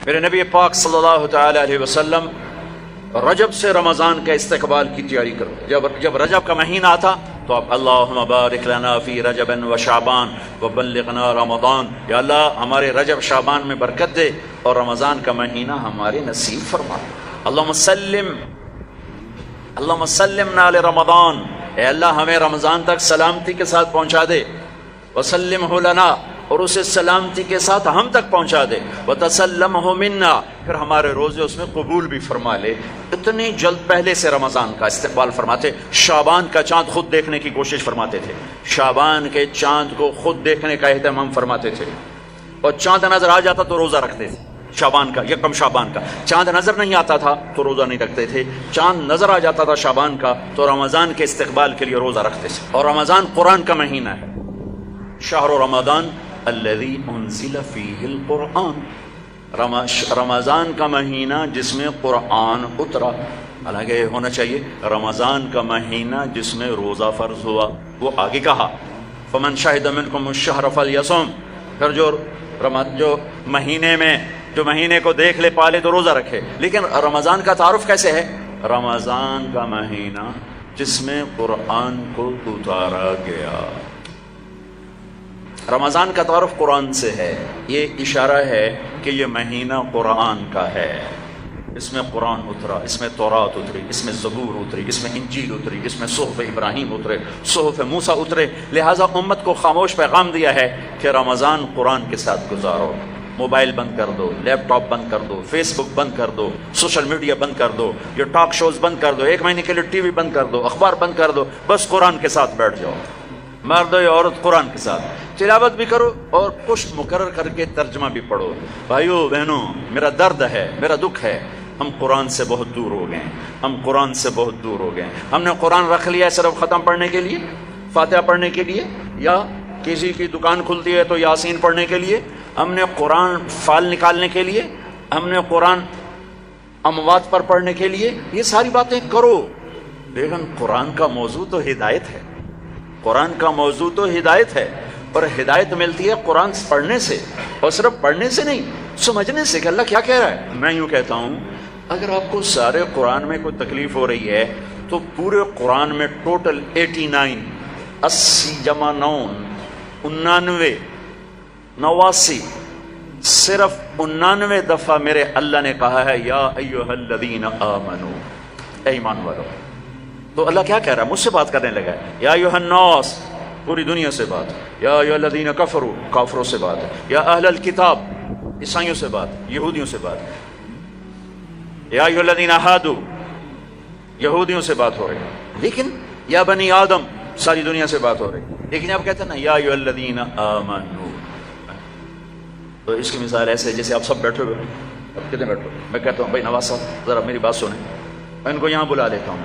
میرے نبی پاک صلی اللہ تعالی علیہ وسلم رجب سے رمضان کے استقبال کی تیاری کرو. جب رجب کا مہینہ آتا تو آپ اللہم بارک لنا فی رجب و شعبان وبلغنا رمضان، یا اللہ ہمارے رجب شعبان میں برکت دے اور رمضان کا مہینہ ہمارے نصیب فرما. اللہم سلمنا لرمضان، اے اللہ ہمیں رمضان تک سلامتی کے ساتھ پہنچا دے. وسلمہ لنا، اور اسے سلامتی کے ساتھ ہم تک پہنچا دے. وتسلمہ منا، پھر ہمارے روزے اس میں قبول بھی فرما لے. اتنی جلد پہلے سے رمضان کا استقبال فرماتے. شعبان کا چاند خود دیکھنے کی کوشش فرماتے تھے، شعبان کے چاند کو خود دیکھنے کا اہتمام فرماتے تھے، اور چاند نظر آ جاتا تو روزہ رکھتے تھے. شعبان کا، یکم شعبان کا چاند نظر نہیں آتا تھا تو روزہ نہیں رکھتے تھے. چاند نظر آ جاتا تھا شعبان کا تو رمضان کے استقبال کے لیے روزہ رکھتے تھے. اور رمضان قرآن کا مہینہ ہے. شہر رمضان الذی انزل فیہ القرآن، رمضان کا مہینہ جس میں قرآن اترا. حالانکہ یہ ہونا چاہیے رمضان کا مہینہ جس میں روزہ فرض ہوا. وہ آگے کہا فمن شہد منکم الشہر فلیصم، پھر جو مہینے کو دیکھ لے پالے تو روزہ رکھے. لیکن رمضان کا تعارف کیسے ہے؟ رمضان کا مہینہ جس میں قرآن کو اتارا گیا. رمضان کا تعارف قرآن سے ہے. یہ اشارہ ہے کہ یہ مہینہ قرآن کا ہے. اس میں قرآن اترا، اس میں تورات اتری، اس میں زبور اتری، اس میں انجیل اتری، اس میں صحف ابراہیم اترے، صحف موسیٰ اترے. لہٰذا امت کو خاموش پیغام دیا ہے کہ رمضان قرآن کے ساتھ گزارو. موبائل بند کر دو، لیپ ٹاپ بند کر دو، فیس بک بند کر دو، سوشل میڈیا بند کر دو، یہ ٹاک شوز بند کر دو، 1 مہینے کے لیے ٹی وی بند کر دو، اخبار بند کر دو. بس قرآن کے ساتھ بیٹھ جاؤ. مرد یا عورت قرآن کے ساتھ تلاوت بھی کرو اور کچھ مقرر کر کے ترجمہ بھی پڑھو. بھائیو بہنوں، میرا درد ہے، میرا دکھ ہے، ہم قرآن سے بہت دور ہو گئے. ہم قرآن سے بہت دور ہو گئے. ہم نے قرآن رکھ لیا ہے صرف ختم پڑھنے کے لیے، فاتحہ پڑھنے کے لیے، یا کسی کی دکان کھلتی ہے تو یاسین پڑھنے کے لیے. ہم نے قرآن فال نکالنے کے لیے، ہم نے قرآن اموات پر پڑھنے کے لیے. یہ ساری باتیں کرو، لیکن قرآن کا موضوع تو ہدایت ہے. قرآن کا موضوع تو ہدایت ہے، اور ہدایت ملتی ہے قرآن پڑھنے سے، اور صرف پڑھنے سے نہیں، سمجھنے سے کہ اللہ کیا کہہ رہا ہے. میں یوں کہتا ہوں، اگر آپ کو سارے قرآن میں کوئی تکلیف ہو رہی ہے تو پورے قرآن میں ٹوٹل 89 80 جمع 9 89 صرف 99 دفعہ میرے اللہ نے کہا ہے یا ایھا الذین آمنو، اے ایمان والو. تو اللہ کیا کہہ رہا ہے؟ مجھ سے بات کرنے لگا ہے. یا ایھا الناس، پوری دنیا سے بات. یا ایھا الذین کفروا، کافروں سے بات. یا اہل الکتاب، عیسائیوں سے بات، یہودیوں سے بات. یا ایھا الذین ہادوا، یہودیوں سے بات ہو رہی ہے. لیکن یا بنی آدم، ساری دنیا سے بات ہو رہی ہے. لیکن اب کہتے ہیں نا یا ایھا الذین آمنو. تو اس کی مثال ایسے جیسے آپ سب بیٹھے ہوئے. اب کتنے بیٹھے؟ میں کہتا ہوں بھائی نواز صاحب ذرا میری بات سنیں. میں ان کو یہاں بلا لیتا ہوں،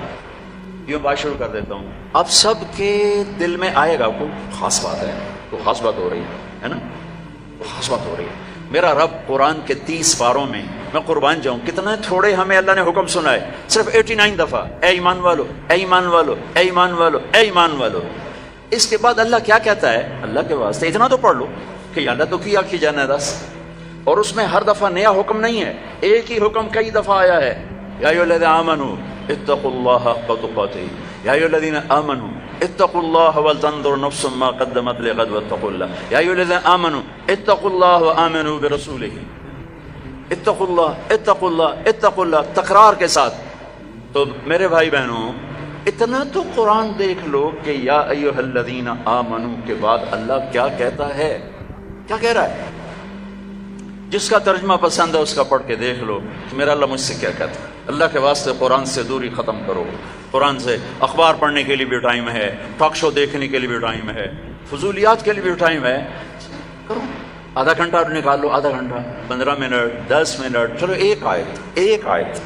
یوں بات شروع کر دیتا ہوں. اب سب کے دل میں آئے گا کوئی خاص بات ہے، تو خاص بات ہو رہی ہے نا، خاص بات ہو رہی ہے. میرا رب قرآن کے 30 پاروں میں، میں قربان جاؤں کتنا تھوڑے ہمیں اللہ نے حکم سنا ہے، صرف 89 دفعہ اے ایمان والو، اے ایمان والو، اے ایمان والو، اے ایمان والو. اس کے بعد اللہ کیا کہتا ہے؟ اللہ کے واسطے اتنا تو پڑھ لو کہ اللہ تو کیا کی جانا ہے بس. اور اس میں ہر دفعہ نیا حکم نہیں ہے، ایک ہی حکم کئی دفعہ آیا ہے. یا ایھا الذین آمنوا اتقوا اللہ حق تقاتہ، یا ایھا الذین آمنوا اتقوا اللہ ولتنظر نفس ما قدمت لغد واتقوا اللہ، یا ایھا الذین آمنوا اتقوا اللہ وآمنوا برسولہ. اتقوا اللہ، اتقوا اللہ، اتقوا اللہ، تکرار کے ساتھ. تو میرے بھائی بہنوں، اتنا تو قرآن دیکھ لو کہ یا ایھا الذین آمنوا کے بعد اللہ کیا کہتا ہے، کیا کہہ رہا ہے. جس کا ترجمہ پسند ہے اس کا پڑھ کے دیکھ لو کہ میرا اللہ مجھ سے کیا کہتا ہے. اللہ کے واسطے قرآن سے دوری ختم کرو. قرآن سے اخبار پڑھنے کے لیے بھی ٹائم ہے، ٹاک شو دیکھنے کے لیے بھی ٹائم ہے، فضولیات کے لیے بھی ٹائم ہے. کرو، آدھا گھنٹہ نکال لو، آدھا گھنٹہ، 15 منٹ، 10 منٹ، چلو ایک آیت.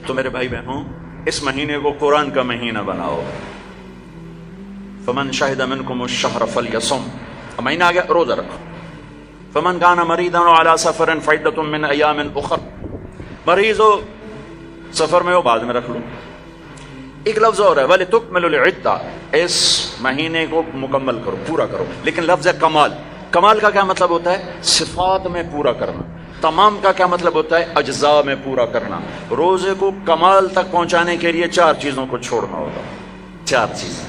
تو میرے بھائی بہنوں، اس مہینے کو قرآن کا مہینہ بناؤ. فمن شہد منکم الشہر فلیصم، مہینہ آ گیا، روزہ رکھو. فمن کان مریضا علی سفر فعدۃ من ایام اخر، مریض ہو سفر میں ہو بعد میں رکھ لو. ایک لفظ اور ہے وَلِتُكْمِلُوا الْعِدَّةَ، اس مہینے کو مکمل کرو، پورا کرو. لیکن لفظ ہے کمال. کمال کا کیا مطلب ہوتا ہے؟ صفات میں پورا کرنا. تمام کا کیا مطلب ہوتا ہے؟ اجزاء میں پورا کرنا. روزے کو کمال تک پہنچانے کے لیے 4 چیزوں کو چھوڑنا ہوگا. 4 چیزیں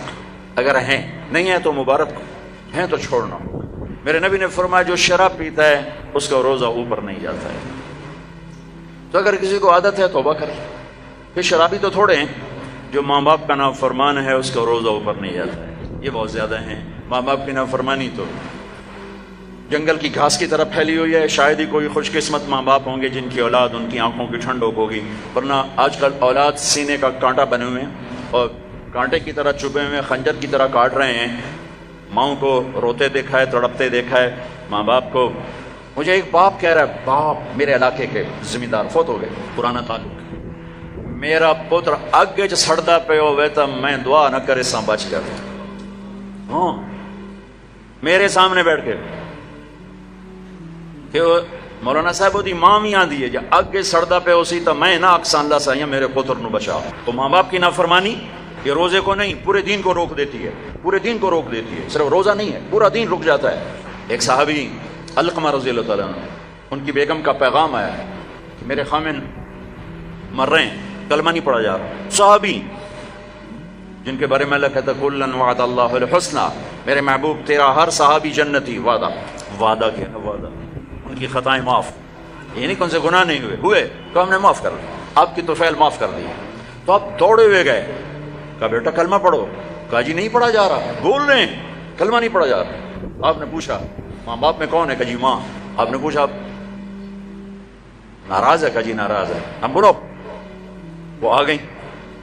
اگر ہیں، نہیں ہیں تو مبارک، ہیں تو چھوڑنا. میرے نبی نے فرمایا جو شراب پیتا ہے اس کا روزہ اوپر نہیں جاتا ہے. تو اگر کسی کو عادت ہے توبہ کرے. پھر شرابی تو تھوڑے ہیں، جو ماں باپ کا نافرمان ہے اس کا روزہ اوپر نہیں جاتا ہے. یہ بہت زیادہ ہیں. ماں باپ کی نافرمانی تو جنگل کی گھاس کی طرف پھیلی ہوئی ہے. شاید ہی کوئی خوش قسمت ماں باپ ہوں گے جن کی اولاد ان کی آنکھوں کی ٹھنڈک ہوگی، ورنہ آج کل اولاد سینے کا کانٹا بنے ہوئے ہیں اور کانٹے کی طرح چبھے ہوئے خنجر کی طرح کاٹ رہے ہیں. ماؤں کو روتے دیکھا ہے، تڑپتے دیکھا ہے. ماں باپ کو، مجھے ایک باپ کہہ رہا ہے، باپ میرے علاقے کے زمیندار فوت ہو گئے، پرانا تعلق، میرا پتر اگے چ سڑتا پہ ہوئے تو میں دعا نہ کرے سا بچ گیا. ہاں میرے سامنے بیٹھ کے کہ مولانا صاحب دی ماں بھی آندی ہے جا اگے سڑدا پہ اسی تو میں نہ اکسان لا سا میرے پتر نو بچا. تو ماں باپ کی نافرمانی یہ روزے کو نہیں پورے دین کو روک دیتی ہے. پورے دین کو روک دیتی ہے. صرف روزہ نہیں ہے، پورا دین رک جاتا ہے. ایک صحابی علقمہ رضی اللہ تعالیٰ عنہ، ان کی بیگم کا پیغام آیا ہے کہ میرے خامن مر رہے ہیں، کلمہ نہیں پڑھا جا رہا. صحابی جن کے بارے میں اللہ کہتا ہے کلن وعد اللہ الحسنى، میرے محبوب تیرا ہر صحابی جنتی. وعدہ کیا ہے؟ وعدہ. ان کی خطائیں معاف، یہ نہیں کہ ان سے گناہ نہیں ہوئے تو ہم نے معاف کر دیا، آپ کی توفیل معاف کر دی. تو آپ دوڑے ہوئے گئے، کہا بیٹا کلمہ پڑھو. کہا جی نہیں پڑھا جا رہا. بول رہے ہیں کلمہ نہیں پڑھا جا رہا. آپ نے پوچھا ماں باپ میں کون ہے؟ کہا جی ماں. آپ نے پوچھا ناراض ہے؟ کہا جی ناراض ہے. ہم بولو وہ آ گئی.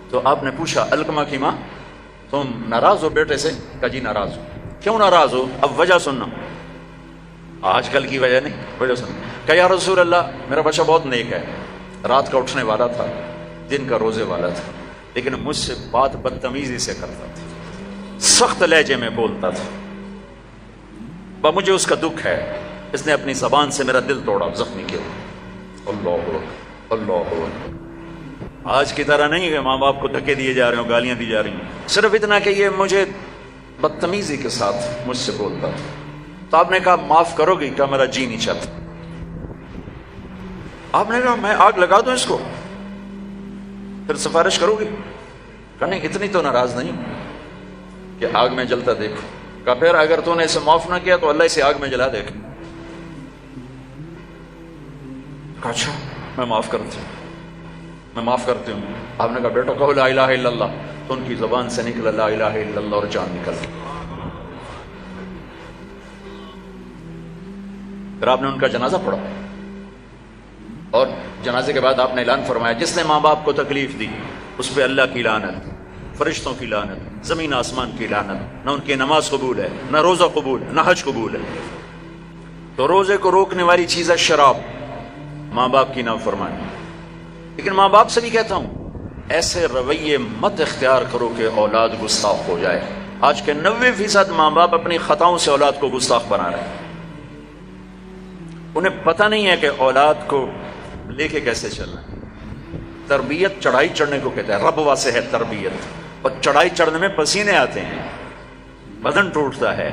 تو آپ نے پوچھا علقمہ کی ماں تم ناراض ہو بیٹے سے؟ کہا جی ناراض ہو. کیوں ناراض ہو؟ اب وجہ سننا، آج کل کی وجہ نہیں، وجہ سننا. کہ یا رسول اللہ میرا بچہ بہت نیک ہے، رات کا اٹھنے والا تھا، دن کا روزے والا تھا، لیکن مجھ سے بات بدتمیزی سے کرتا تھا، سخت لہجے میں بولتا تھا. مجھے اس کا دکھ ہے، اس نے اپنی زبان سے میرا دل توڑا، زخمی کیا. اللہ اللہ. آج کی طرح نہیں کہ ماں باپ کو دھکے دیے جا رہے ہوں، گالیاں دی جا رہی ہیں، صرف اتنا کہ یہ مجھے بدتمیزی کے ساتھ مجھ سے بولتا تھا. تو آپ نے کہا معاف کرو گی؟ کہا میرا جی نہیں چاہتا. آپ نے کہا میں آگ لگا دوں اس کو، پھر سفارش کرو گی؟ کہا نہیں اتنی تو ناراض نہیں کہ آگ میں جلتا دیکھو. کہا پھر اگر تو نے اسے معاف نہ کیا تو اللہ اسے آگ میں جلا دے گا. کہا اچھا میں معاف کرتی ہوں، میں معاف کرتی ہوں. آپ نے کہا بیٹا کہو لا الہ الا اللہ. تو ان کی زبان سے نکلا لا الہ الا اللہ اور جان نکل گئی. پھر آپ نے ان کا جنازہ پڑھا اور جنازے کے بعد آپ نے اعلان فرمایا جس نے ماں باپ کو تکلیف دی اس پہ اللہ کی لعنت، فرشتوں کی لعنت، زمین آسمان کی لعنت. نہ ان کی نماز قبول ہے، نہ روزہ قبول ہے، نہ حج قبول ہے. تو روزے کو روکنے والی چیز ہے شراب، ماں باپ کی نافرمانی. لیکن ماں باپ سے بھی کہتا ہوں ایسے رویے مت اختیار کرو کہ اولاد گستاخ ہو جائے. آج کے 90% ماں باپ اپنی خطاؤں سے اولاد کو گستاخ بنا رہے ہیں. انہیں پتہ نہیں ہے کہ اولاد کو لے کے کیسے چلنا ہے. تربیت چڑھائی چڑھنے کو کہتے ہیں، رب واسے ہے تربیت. اور چڑھائی چڑھنے میں پسینے آتے ہیں، بدن ٹوٹتا ہے.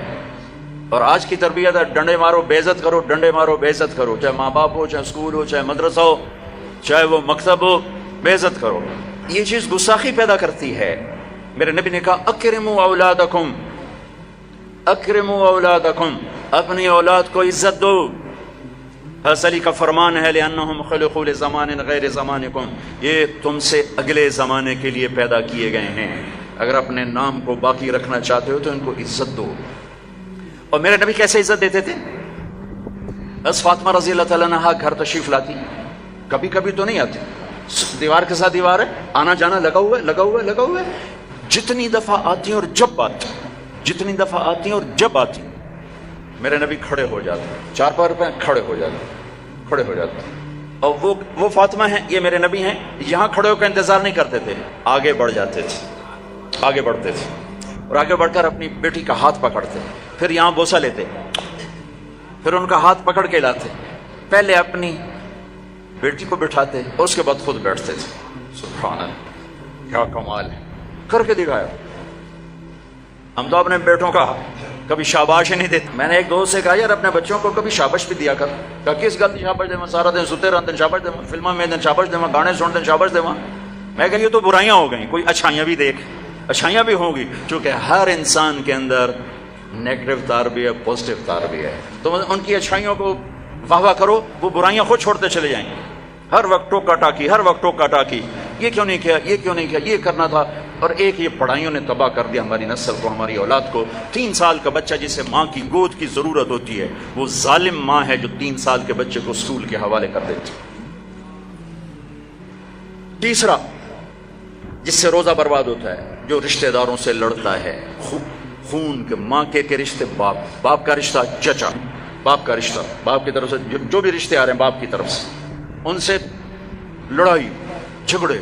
اور آج کی تربیت ہے ڈنڈے مارو بے عزت کرو، ڈنڈے مارو بے عزت کرو، چاہے ماں باپ ہو، چاہے اسکول ہو، چاہے مدرسہ ہو، چاہے وہ مکتب ہو، بے عزت کرو. یہ چیز گستاخی پیدا کرتی ہے. میرے نبی نے کہا اکرموا اولادکم، اکرموا اولادکم، اپنی اولاد کو عزت دو. حضرت علی کا فرمان ہے لأنہم خلقوا لزمان غیر زمانکم، یہ تم سے اگلے زمانے کے لیے پیدا کیے گئے ہیں. اگر اپنے نام کو باقی رکھنا چاہتے ہو تو ان کو عزت دو. اور میرے نبی کیسے عزت دیتے تھے؟ بس فاطمہ رضی اللہ تعالیٰ عنہا گھر تشریف لاتی، کبھی کبھی تو نہیں آتی، دیوار کے ساتھ دیوار ہے، آنا جانا لگا ہوا ہے، لگا ہوا ہے، لگا ہوا ہے. جتنی دفعہ آتی ہیں اور جب آتی، جتنی دفعہ آتی ہیں اور جب آتی، میرے نبی کھڑے ہو جاتے، 4 پیر کھڑے ہو جاتے، کھڑے ہو جاتے. اور وہ فاطمہ ہیں، یہ میرے نبی ہیں، یہاں کھڑے ہو کر انتظار نہیں کرتے تھے، آگے بڑھ جاتے تھے، آگے بڑھتے تھے اور آگے بڑھ کر اپنی بیٹی کا ہاتھ پکڑتے، پھر یہاں بوسہ لیتے، پھر ان کا ہاتھ پکڑ کے لاتے، پہلے اپنی بیٹی کو بٹھاتے اور اس کے بعد خود بیٹھتے تھے. سبحان اللہ، کیا کمال ہے، کر کے دکھایا. ہم تو اپنے بیٹوں کا کبھی شاباش ہی نہیں دیتے. میں نے ایک دوست سے کہا یار اپنے بچوں کو کبھی شاباش بھی دیا کر. کہا کس گل کی شاباش دے؟ سارا دن ستے رہتے شاباش دے، فلموں میں دن شاباش دے، گانے سنتے شاباش دے. میں کہ یہ تو برائیاں ہو گئیں، کوئی اچھائیاں بھی دیکھ. اچھائیاں بھی ہوں گی، چونکہ ہر انسان کے اندر نیگیٹو تار بھی ہے، پازیٹیو تار بھی ہے. تو ان کی اچھائیوں کو واہ واہ کرو، وہ برائیاں خود چھوڑتے چلے جائیں گے. ہر وقت ٹوکا ٹاکی، ہر وقت ٹوکا ٹاکی، یہ کیوں نہیں کیا، یہ کیوں نہیں کیا، یہ کرنا تھا. اور ایک یہ پڑھائیوں نے تباہ کر دیا ہماری نسل کو، ہماری اولاد کو. 3 سال کا بچہ جسے ماں کی گود کی ضرورت ہوتی ہے، وہ ظالم ماں ہے جو 3 سال کے بچے کو اسکول کے حوالے کر دیتی. تیسرا جس سے روزہ برباد ہوتا ہے، جو رشتہ داروں سے لڑتا ہے. خون کے، ماں کے رشتے، باپ کا رشتہ، چچا باپ کا رشتہ، باپ کی طرف سے جو بھی رشتے آ رہے ہیں باپ کی طرف سے، ان سے لڑائی جھگڑے.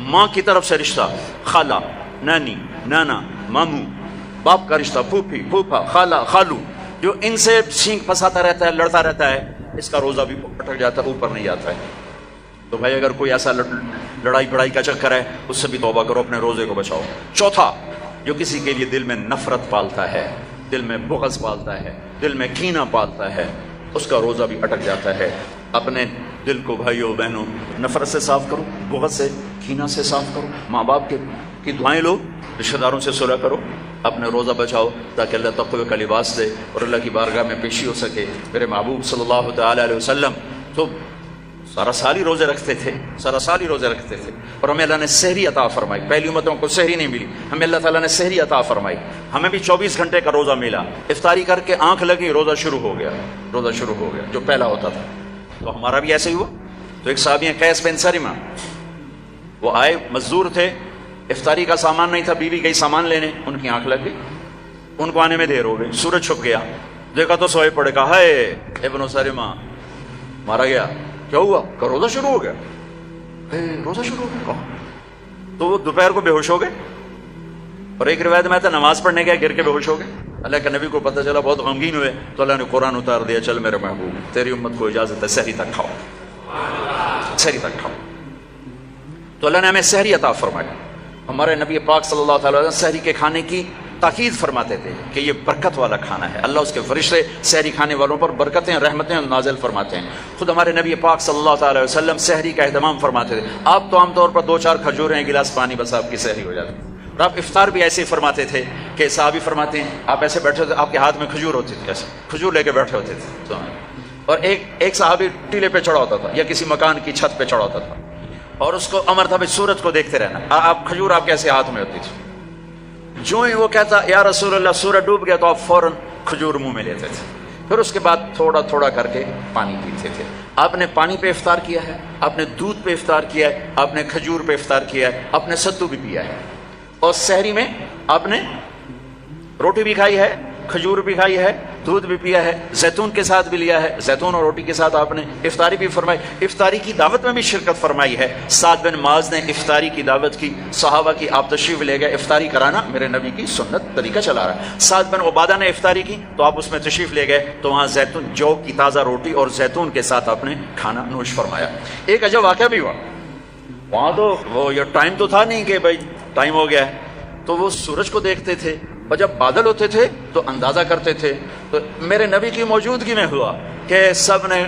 ماں کی طرف سے رشتہ، خالہ، نانی، نانا، ماموں. باپ کا رشتہ، پھوپھی، پھوپھا، خالہ، خالو، جو ان سے سینگ پھنساتا رہتا ہے، لڑتا رہتا ہے، اس کا روزہ بھی اٹک جاتا ہے، اوپر نہیں آتا ہے. تو بھائی اگر کوئی ایسا لڑائی پڑائی کا چکر ہے، اس سے بھی توبہ کرو، اپنے روزے کو بچاؤ. چوتھا، جو کسی کے لیے دل میں نفرت پالتا ہے، دل میں بغض پالتا ہے، دل میں کینہ پالتا ہے، اس کا روزہ بھی اٹک جاتا ہے. اپنے دل کو بھائیوں بہنوں نفرت سے صاف کرو، بغض سے، کینہ سے صاف کرو. ماں باپ کی دعائیں لو، رشتہ داروں سے صلح کرو، اپنے روزہ بچاؤ تاکہ اللہ تقوی کا لباس دے اور اللہ کی بارگاہ میں پیشی ہو سکے. میرے محبوب صلی اللہ تعالی علیہ وسلم تو سارا سال ہی روزے رکھتے تھے، سارا سال ہی روزے رکھتے تھے. اور ہمیں اللہ نے سحری عطا فرمائی. پہلی امتوں کو سحری نہیں ملی، ہمیں اللہ تعالیٰ نے سحری عطا فرمائی. ہمیں بھی 24 گھنٹے کا روزہ ملا. افطاری کر کے آنکھ لگی، روزہ شروع ہو گیا، روزہ شروع ہو گیا جو پہلا ہوتا تھا. تو ہمارا بھی ایسے ہی ہوا. تو ایک صحابی ہیں قیس بن سرمہ، وہ آئے، مزدور تھے، افطاری کا سامان نہیں تھا، بیوی گئی سامان لینے، ان کی آنکھ لگ گئی، ان کو آنے میں دیر ہو گئی. سورج چھپ گیا، دیکھا تو سوئے پڑے. کہا ہے ابن سرمہ مارا گیا. کیا ہوا؟ کہ روزہ شروع ہو گیا. روزہ شروع ہو گیا. تو وہ دوپہر کو بے ہوش ہو گئے. اور ایک روایت میں تھا نماز پڑھنے گیا، گر کے بے ہوش ہو گئے. اللہ کے نبی کو پتہ چلا، بہت غمگین ہوئے. تو اللہ نے قرآن اتار دیا، چل میرے محبوب تیری امت کو اجازت ہے سحری تک کھاؤ، سحری تک کھاؤ. تو اللہ نے ہمیں سحری عطا فرمائی. ہمارے نبی پاک صلی اللہ تعالی وسلم سحری کے کھانے کی تاکید فرماتے تھے کہ یہ برکت والا کھانا ہے. اللہ اس کے فرشتے سحری کھانے والوں پر برکتیں، رحمتیں نازل فرماتے ہیں. خود ہمارے نبی پاک صلی اللہ تعالی وسلم سحری کا اہتمام فرماتے تھے. آپ تو عام طور پر 2-4 کھجوریں، ایک گلاس پانی، بس آپ کی سحری ہو جاتی. اور آپ افطار بھی ایسے ہی فرماتے تھے کہ صحابی فرماتے ہیں آپ ایسے بیٹھے ہوتے، آپ کے ہاتھ میں کھجور ہوتی تھی، ایسے کھجور لے کے بیٹھے ہوتے تھے. اور ایک صحابی ٹیلے پہ چڑھا ہوتا تھا یا کسی مکان کی چھت پہ چڑھا ہوتا تھا، اور اس کو امر تھا بھائی سورج کو دیکھتے رہنا. آپ کھجور آپ کیسے ہاتھ میں ہوتی تھی. جو ہی وہ کہتا یا رسول اللہ سورج ڈوب گیا، تو آپ فوراً کھجور منہ میں لیتے تھے. پھر اس کے بعد تھوڑا تھوڑا کر کے پانی پیتے تھے. آپ نے پانی پہ افطار کیا ہے، آپ نے دودھ پہ افطار کیا ہے، آپ نے کھجور پہ افطار کیا ہے، آپ نے ستو بھی پیا ہے. اور سحری میں آپ نے روٹی بھی کھائی ہے، کھجور بھی کھائی ہے، دودھ بھی پیا ہے، زیتون کے ساتھ بھی لیا ہے، زیتون اور روٹی کے ساتھ آپ نے افطاری بھی فرمائی. افطاری کی دعوت میں بھی شرکت فرمائی ہے. سعد بن معاذ نے افطاری کی دعوت کی، صحابہ کی، آپ تشریف لے گئے. افطاری کرانا میرے نبی کی سنت، طریقہ چلا رہا ہے. سعد بن عبادہ نے افطاری کی تو آپ اس میں تشریف لے گئے، تو وہاں زیتون، جو کی تازہ روٹی اور زیتون کے ساتھ آپ نے کھانا نوش فرمایا. ایک عجب واقعہ بھی ہوا وہاں. تو وہ یہ ٹائم تو تھا نہیں کہ بھائی ٹائم ہو گیا ہے، تو وہ سورج کو دیکھتے تھے، اور جب بادل ہوتے تھے تو اندازہ کرتے تھے. تو میرے نبی کی موجودگی میں ہوا کہ سب نے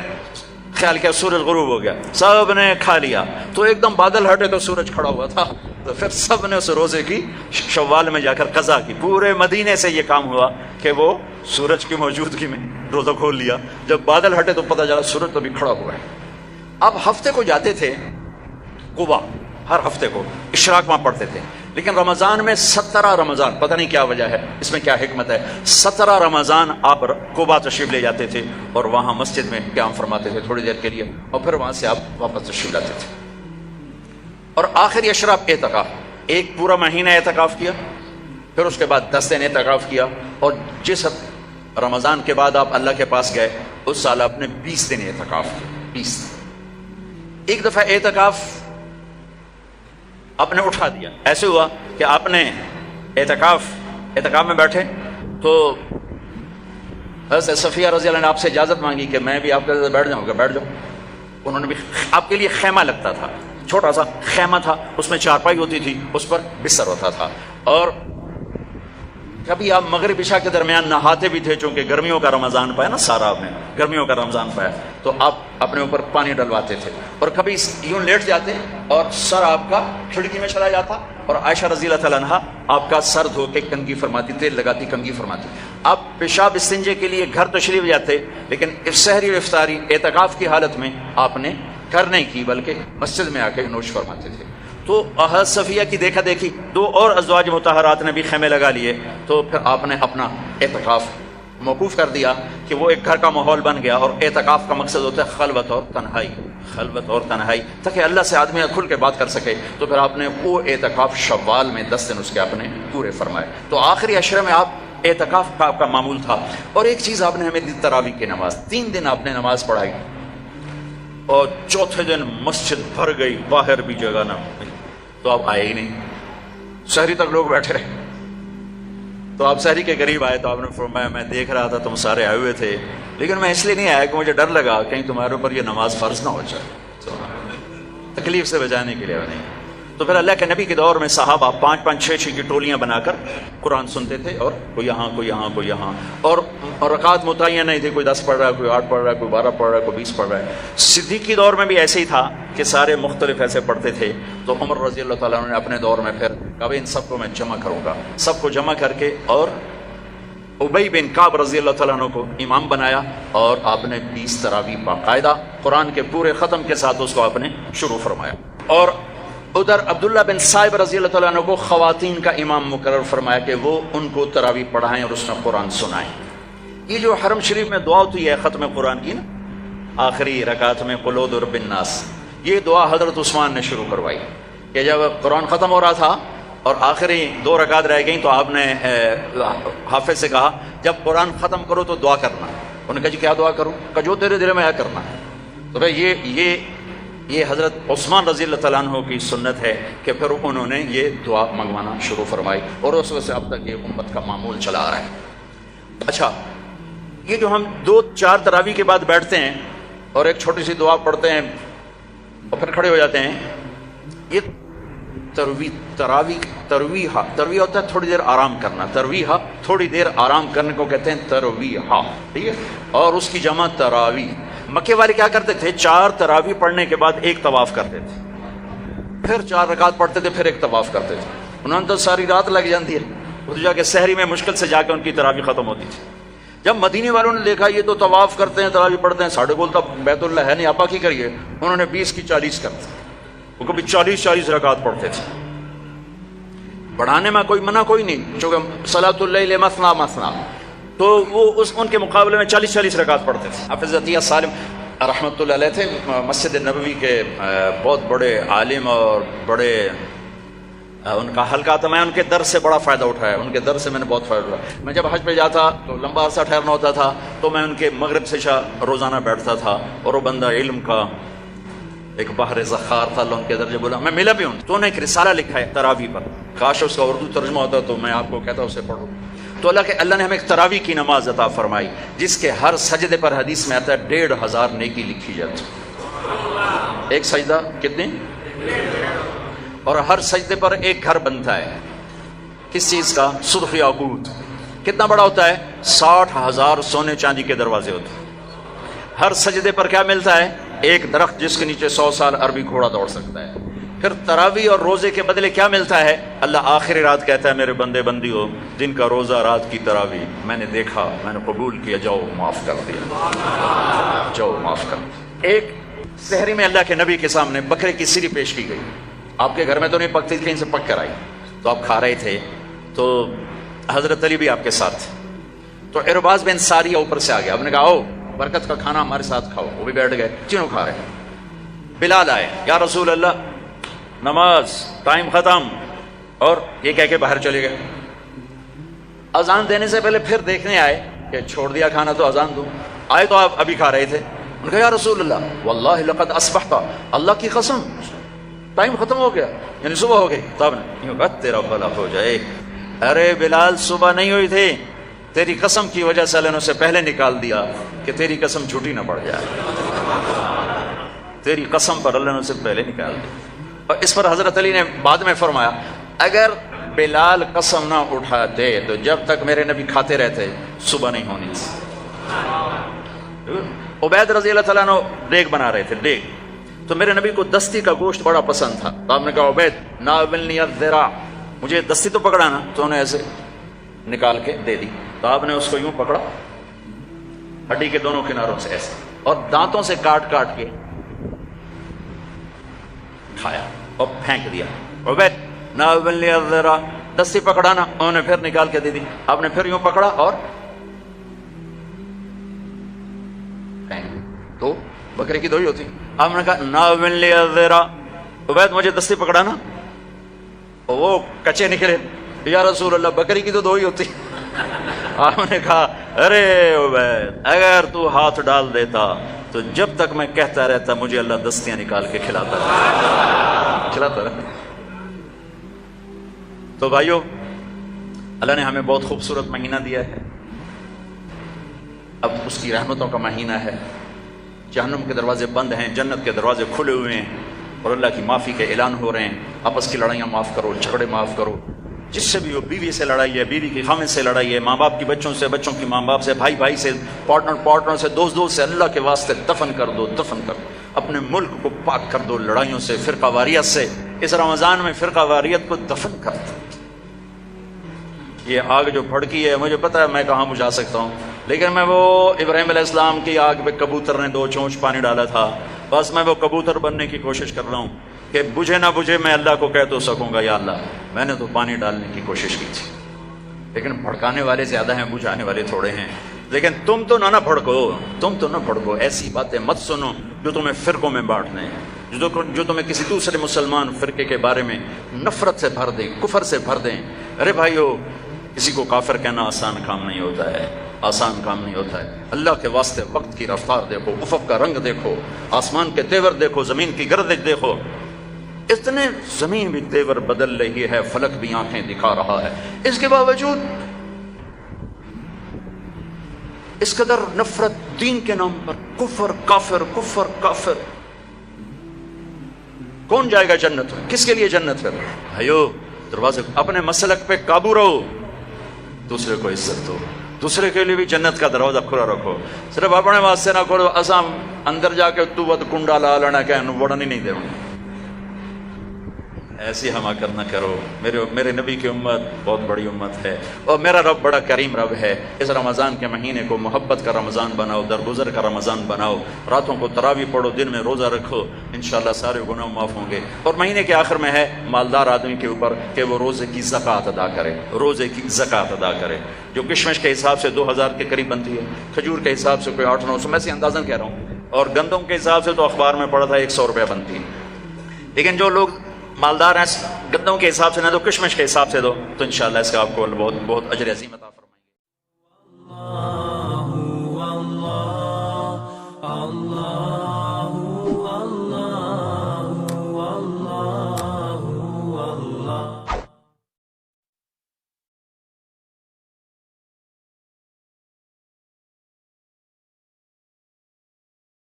خیال کیا سورج غروب ہو گیا، سب نے کھا لیا. تو ایک دم بادل ہٹے تو سورج کھڑا ہوا تھا. تو پھر سب نے اس روزے کی شوال میں جا کر قضا کی. پورے مدینے سے یہ کام ہوا کہ وہ سورج کی موجودگی میں روزہ کھول لیا. جب بادل ہٹے تو پتہ چلا سورج تو بھی کھڑا ہوا ہے. اب ہفتے کو جاتے تھے قبا، ہر ہفتے کو اشراق وہاں پڑھتے تھے. لیکن رمضان میں 17 رمضان، پتہ نہیں کیا وجہ ہے، اس میں کیا حکمت ہے، 17 رمضان آپ قبا تشریف لے جاتے تھے اور وہاں مسجد میں قیام فرماتے تھے تھوڑی دیر کے لیے، اور پھر وہاں سے آپ واپس تشریف لاتے تھے. اور آخری اشراف اعتکاف، ایک پورا مہینہ اعتکاف کیا، پھر اس کے بعد 10 دن اعتکاف کیا. اور جس رمضان کے بعد آپ اللہ کے پاس گئے، اس سال آپ نے 20 دن اعتکاف کیا. 20 ایک دفعہ اعتکاف آپ نے اٹھا دیا. ایسے ہوا کہ آپ نے اعتکاف میں بیٹھے تو حضرت صفیہ رضی اللہ عنہ نے آپ سے اجازت مانگی کہ میں بھی آپ کے ساتھ بیٹھ جاؤں گا. بیٹھ جاؤ. انہوں نے بھی، آپ کے لیے خیمہ لگتا تھا، چھوٹا سا خیمہ تھا، اس میں چارپائی ہوتی تھی، اس پر بستر ہوتا تھا. اور کبھی آپ مغرب عشاء کے درمیان نہاتے بھی تھے، چونکہ گرمیوں کا رمضان پایا نا، سارا میں گرمیوں کا رمضان پایا، تو آپ اپنے اوپر پانی ڈلواتے تھے، اور کبھی یوں لیٹ جاتے اور سر آپ کا کھڑکی میں چلا جاتا، اور عائشہ رضی اللہ تعالیٰ عنہا آپ کا سر دھو کے کنگھی فرماتی، تیل لگاتی کنگھی فرماتی۔ آپ پیشاب استنجے کے لیے گھر تشریف جاتے، لیکن سحری و افطاری اعتکاف کی حالت میں آپ نے گھر نہیں کی، بلکہ مسجد میں آ کے نوش فرماتے تھے۔ تو حضرت صفیہ کی دیکھا دیکھی دو اور ازواج مطہرات نے بھی خیمے لگا لیے، تو پھر آپ نے اپنا اعتکاف موقوف کر دیا کہ وہ ایک گھر کا ماحول بن گیا، اور اعتکاف کا مقصد ہوتا ہے خلوت اور تنہائی، خلوت اور تنہائی، تاکہ اللہ سے آدمی کھل کے بات کر سکے۔ تو پھر آپ نے وہ اعتکاف شوال میں 10 دن اس کے آپ نے پورے فرمائے۔ تو آخری عشرے میں آپ اعتکاف کا آپ کا معمول تھا۔ اور ایک چیز آپ نے ہمیں دی، تراویح کی نماز، 3 دن آپ نے نماز پڑھائی، اور چوتھے دن مسجد بھر گئی، باہر بھی جگہ نہ ملی، تو آپ آئے ہی نہیں، شہری تک لوگ بیٹھے رہے۔ تو آپ شہری کے قریب آئے تو آپ نے فرمایا میں دیکھ رہا تھا تم سارے آئے ہوئے تھے، لیکن میں اس لیے نہیں آیا کہ مجھے ڈر لگا کہیں تمہارے اوپر یہ نماز فرض نہ ہو جائے، تو تکلیف سے بچانے کے لیے نہیں۔ تو پھر اللہ کے نبی کے دور میں صحابہ 5-5 6-6 کی ٹولیاں بنا کر قرآن سنتے تھے، اور کوئی یہاں کوئی یہاں کوئی یہاں، اور رکعت متعین نہیں تھی، کوئی 10 پڑھ رہا ہے، کوئی 8 پڑھ رہا ہے، کوئی 12 پڑھ رہا ہے، کوئی 20 پڑھ رہا ہے۔ صدیقی دور میں بھی ایسے ہی تھا کہ سارے مختلف ایسے پڑھتے تھے۔ تو عمر رضی اللہ تعالیٰ عنہ نے اپنے دور میں پھر کہا ان سب کو میں جمع کروں گا، سب کو جمع کر کے، اور ابی بن کعب رضی اللہ تعالیٰ عنہ کو امام بنایا، اور آپ نے 20 تراویح باقاعدہ قرآن کے پورے ختم کے ساتھ اس کو آپ نے شروع فرمایا۔ اور ادھر عبداللہ بن صائب رضی اللہ تعالیٰ عنہ کو خواتین کا امام مقرر فرمایا کہ وہ ان کو تراویح پڑھائیں اور اس میں قرآن سنائیں۔ یہ جو حرم شریف میں دعا ہوتی ہے ختم قرآن کی نا، آخری رکعت میں قل اعوذ برب الناس، یہ دعا حضرت عثمان نے شروع کروائی کہ جب قرآن ختم ہو رہا تھا اور آخری 2 رکعت رہ گئیں، تو آپ نے حافظ سے کہا جب قرآن ختم کرو تو دعا کرنا۔ انہوں نے کہا جی کیا دعا کروں؟ کہ جو تیرے دل میں آیا کرنا۔ تو بھائی یہ حضرت عثمان رضی اللہ تعالیٰ عنہ کی سنت ہے کہ پھر انہوں نے یہ دعا منگوانا شروع فرمائی، اور اس وجہ سے اب تک یہ امت کا معمول چلا آ رہا ہے۔ اچھا، یہ جو ہم 2-4 تراویح کے بعد بیٹھتے ہیں اور ایک چھوٹی سی دعا پڑھتے ہیں اور پھر کھڑے ہو جاتے ہیں، یہ ترویح ہوتا ہے تھوڑی دیر آرام کرنا، ترویح تھوڑی دیر آرام کرنے کو کہتے ہیں ترویح، ٹھیک ہے؟ اور اس کی جمع تراویح۔ مکے والے کیا کرتے تھے؟ 4 تراویح پڑھنے کے بعد 1 طواف کرتے تھے، پھر 4 رکعت پڑھتے تھے، پھر 1 طواف کرتے تھے۔ انہوں نے تو ساری رات لگ جاتی ہے، وہ تو جا کے سحری میں مشکل سے جا کے ان کی تراویح ختم ہوتی تھی۔ جب مدینے والوں نے دیکھا یہ تو طواف کرتے ہیں، تراویح پڑھتے ہیں، ساڑھے گول تک بیت اللہ ہے نہیں، آپا کی کریے، انہوں نے 20 کی 40 کر دی۔ وہ کبھی 40 رکعت پڑھتے تھے۔ بڑھانے میں کوئی منع کوئی نہیں، چونکہ صلاۃ اللیل مثنا مثنا، تو وہ ان کے مقابلے میں 40 رکعت پڑھتے تھے۔ حافظ عطیہ سالم رحمۃ اللہ علیہ تھے، مسجد نبوی کے بہت بڑے عالم اور بڑے ان کا حلقہ تھا۔ میں ان کے در سے بڑا فائدہ اٹھایا، ان کے در سے میں نے بہت فائدہ اٹھایا۔ میں جب حج پہ جاتا تو لمبا عرصہ ٹھہرنا ہوتا تھا، تو میں ان کے مغرب سے عشاء روزانہ بیٹھتا تھا، اور وہ بندہ علم کا ایک بحر ذخار تھا، اللہ ان کے درجے بولا، میں ملا بھی ہوں۔ تو انہوں نے ایک رسالہ لکھا ہے تراویح پر، کاش اس کا اردو ترجمہ ہوتا تو میں آپ کو کہتا اسے پڑھو۔ تو اللہ نے ہمیں ایک تراویح کی نماز عطا فرمائی، جس کے ہر سجدے پر حدیث میں آتا ہے 1500 نیکی لکھی جاتی۔ ایک سجدہ کتنے؟ اور ہر سجدے پر 1 گھر بنتا ہے۔ کس چیز کا؟ سرخ یاقوت۔ کتنا بڑا ہوتا ہے؟ 60,000 سونے چاندی کے دروازے ہوتے ہیں۔ ہر سجدے پر کیا ملتا ہے؟ 1 درخت جس کے نیچے 100 سال عربی گھوڑا دوڑ سکتا ہے۔ پھر تراویح اور روزے کے بدلے کیا ملتا ہے؟ اللہ آخری رات کہتا ہے میرے بندے بندی ہو، دن کا روزہ رات کی تراویح میں نے دیکھا، میں نے قبول کیا، جاؤ معاف کر دیا، جاؤ معاف کر دیا۔ ایک سحری میں اللہ کے نبی کے سامنے بکرے کی سری پیش کی گئی۔ آپ کے گھر میں تو نہیں پکتی، کہیں سے پک کر آئی، تو آپ کھا رہے تھے، تو حضرت علی بھی آپ کے ساتھ تھے۔ تو ارباز بن ساریہ اوپر سے آ گیا، آپ نے کہا آؤ برکت کا کھانا ہمارے ساتھ کھاؤ۔ وہ بھی بیٹھ گئے، تینوں کھا رہے ہیں۔ بلال آئے، یا رسول اللہ نماز ٹائم ختم، اور یہ کہہ کے باہر چلے گئے۔ اذان دینے سے پہلے پھر دیکھنے آئے کہ چھوڑ دیا کھانا تو اذان دو۔ آئے تو آپ ابھی کھا رہے تھے، انہوں نے کہا یا رسول اللہ واللہ لقد اصبحت، اللہ کی قسم ٹائم ختم ہو گیا، یعنی صبح ہو گئی۔ تب نے تیرا بھلا ہو جائے، ارے بلال صبح نہیں ہوئی تھی، تیری قسم کی وجہ سے اللہ نے اسے پہلے نکال دیا کہ تیری قسم جھوٹی نہ پڑ جائے، تیری قسم پر اللہ نے اسے پہلے نکال دیا۔ اور اس پر حضرت علی نے بعد میں فرمایا اگر بلال قسم نہ اٹھاتے تو جب تک میرے نبی کھاتے رہتے صبح نہیں ہونی تھی۔ عبید رضی اللہ تعالیٰ عنہ دیگ بنا رہے تھے، دیگ، تو میرے نبی کو دستی کا گوشت بڑا پسند تھا، تو آپ نے کہا عبید ناولنی الذراع، مجھے دستی تو پکڑانا، تو انہیں ایسے نکال کے دے دی، تو آپ نے اس کو یوں پکڑا ہڈی کے دونوں کناروں سے ایسے، اور دانتوں سے کاٹ کاٹ کے کھایا اور پھینک دیا۔ عبید ناولنی الذراع، دستی پکڑانا، انہوں نے پھر نکال کے دے دی، آپ نے پھر یوں پکڑا اور تو بکرے کی دو ہی ہوتی، آپ نے کہا ناولنی الذراع، عبید مجھے دستی پکڑانا، اور وہ کچے نکلے، یا رسول اللہ بکری کی تو دو ہی ہوتی۔ آپ نے کہا ارے عبید اگر تو ہاتھ ڈال دیتا تو جب تک میں کہتا رہتا مجھے اللہ دستیاں نکال کے کھلاتا رہتا۔ تو بھائیو، اللہ نے ہمیں بہت خوبصورت مہینہ دیا ہے، اب اس کی رحمتوں کا مہینہ ہے، جہنم کے دروازے بند ہیں، جنت کے دروازے کھلے ہوئے ہیں، اور اللہ کی معافی کے اعلان ہو رہے ہیں۔ آپس کی لڑائیاں معاف کرو، جھگڑے معاف کرو، جس سے بھی ہو، بیوی سے لڑائی ہے، بیوی کی خامد سے لڑائی ہے، ماں باپ کی بچوں سے، بچوں کی ماں باپ سے، بھائی بھائی سے، پارٹنر سے، دوست سے، اللہ کے واسطے دفن کر دو، دفن کر دو، اپنے ملک کو پاک کر دو لڑائیوں سے، فرقہ واریت سے۔ اس رمضان میں فرقہ واریت کو دفن کر دو۔ یہ آگ جو بھڑکی ہے، مجھے پتا ہے میں کہاں بجھا سکتا ہوں، لیکن میں وہ ابراہیم علیہ السلام کی آگ پہ کبوتر نے 2 چونچ پانی ڈالا تھا، بس میں وہ کبوتر بننے کی کوشش کر رہا ہوں کہ بجھے نہ بجھے میں اللہ کو کہہ تو سکوں گا یا اللہ میں نے تو پانی ڈالنے کی کوشش کی تھی، لیکن بھڑکانے والے زیادہ ہیں، بجھانے والے تھوڑے ہیں۔ لیکن تم تو نہ بھڑکو، ایسی باتیں مت سنو جو تمہیں فرقوں میں بانٹ دیں، جو تمہیں کسی دوسرے مسلمان فرقے کے بارے میں نفرت سے بھر دیں، کفر سے بھر دیں۔ ارے بھائیو، کسی کو کافر کہنا آسان کام نہیں ہوتا ہے، آسان کام نہیں ہوتا ہے۔ اللہ کے واسطے وقت کی رفتار دیکھو، افق کا رنگ دیکھو، آسمان کے تیور دیکھو، زمین کی گردش دیکھو، اتنے زمین بھی تیور بدل رہی ہے، فلک بھی آنکھیں دکھا رہا ہے، اس کے باوجود اس قدر نفرت دین کے نام پر، کفر کافر، کفر کافر۔ کون جائے گا جنت؟ کس کے لیے جنت ہے؟ بھائیو، دروازے اپنے مسلک پہ قابو رہو، دوسرے کو عزت دو، دوسرے کے لیے بھی جنت کا دروازہ کھلا رکھو، صرف اپنے واسطے نہ کھولو۔ اسام اندر جا کے تو ود کنڈا لا لینا کہ وڑن ہی نہیں دے، ایسی حماقت نہ کرو۔ میرے نبی کی امت بہت بڑی امت ہے، اور میرا رب بڑا کریم رب ہے۔ اس رمضان کے مہینے کو محبت کا رمضان بناؤ، درگزر کا رمضان بناؤ، راتوں کو تراویح پڑھو، دن میں روزہ رکھو، انشاءاللہ سارے گناہ معاف ہوں گے۔ اور مہینے کے آخر میں ہے مالدار آدمی کے اوپر کہ وہ روزے کی زکوٰۃ ادا کرے، روزے کی زکوٰۃ ادا کرے، جو کشمش کے حساب سے 2000 کے قریب بنتی ہے، کھجور کے حساب سے کوئی 800-900، میں سے اندازاً کہہ رہا ہوں، اور گندم کے حساب سے تو اخبار میں پڑھا تھا 100 روپے بنتی ہے۔ لیکن جو لوگ مالدار ہیں، گندم کے حساب سے نہ دو، کشمش کے حساب سے دو، تو انشاءاللہ اس کا آپ کو بہت بہت اجر عظیم عطا